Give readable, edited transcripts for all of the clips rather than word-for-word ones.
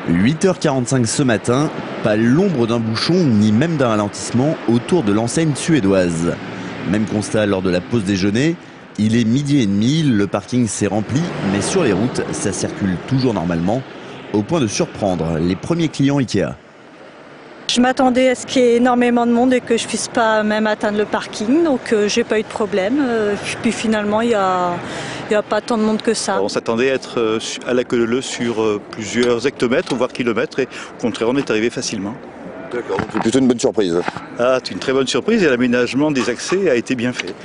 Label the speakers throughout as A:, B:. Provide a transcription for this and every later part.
A: 8h45 ce matin, pas l'ombre d'un bouchon ni même d'un ralentissement autour de l'enseigne suédoise. Même constat lors de la pause déjeuner, il est 12h30, le parking s'est rempli, mais sur les routes, ça circule toujours normalement, au point de surprendre les premiers clients Ikea.
B: Je m'attendais à ce qu'il y ait énormément de monde et que je puisse pas même atteindre le parking, donc j'ai pas eu de problème. Puis finalement, il y a pas tant de monde que ça.
C: On s'attendait à être à la queue leu sur plusieurs hectomètres, voire kilomètres, et au contraire, on est arrivé facilement.
D: D'accord, donc c'est plutôt une bonne surprise.
C: Ah, c'est une très bonne surprise et l'aménagement des accès a été bien fait.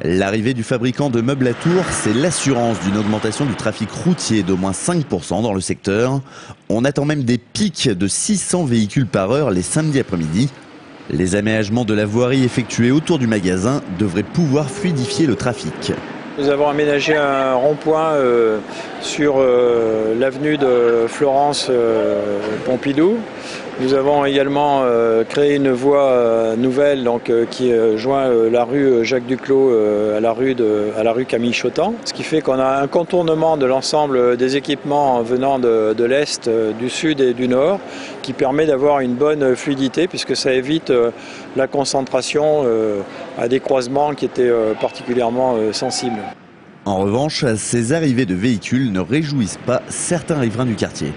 A: L'arrivée du fabricant de meubles à Tours, c'est l'assurance d'une augmentation du trafic routier d'au moins 5% dans le secteur. On attend même des pics de 600 véhicules par heure les samedis après-midi. Les aménagements de la voirie effectués autour du magasin devraient pouvoir fluidifier le trafic.
E: Nous avons aménagé un rond-point sur l'avenue de Florence Pompidou. Nous avons également créé une voie nouvelle qui joint la rue Jacques Duclos à la rue Camille Chotan. Ce qui fait qu'on a un contournement de l'ensemble des équipements venant de l'Est, du Sud et du Nord qui permet d'avoir une bonne fluidité puisque ça évite la concentration à des croisements qui étaient particulièrement sensibles.
A: En revanche, ces arrivées de véhicules ne réjouissent pas certains riverains du quartier.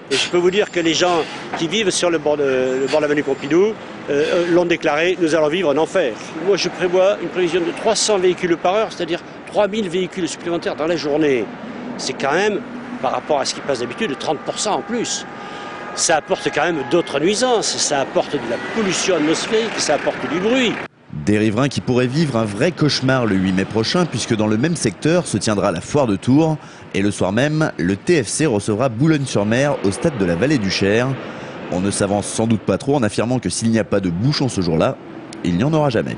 F: Et je peux vous dire que les gens qui vivent sur le bord de l'avenue Pompidou l'ont déclaré, nous allons vivre un enfer. Moi je prévois une prévision de 300 véhicules par heure, c'est-à-dire 3000 véhicules supplémentaires dans la journée. C'est quand même, par rapport à ce qui passe d'habitude, 30% en plus. Ça apporte quand même d'autres nuisances, ça apporte de la pollution atmosphérique, ça apporte du bruit.
A: Des riverains qui pourraient vivre un vrai cauchemar le 8 mai prochain puisque dans le même secteur se tiendra la foire de Tours et le soir même, le TFC recevra Boulogne-sur-Mer au stade de la Vallée du Cher. On ne s'avance sans doute pas trop en affirmant que s'il n'y a pas de bouchon ce jour-là, il n'y en aura jamais.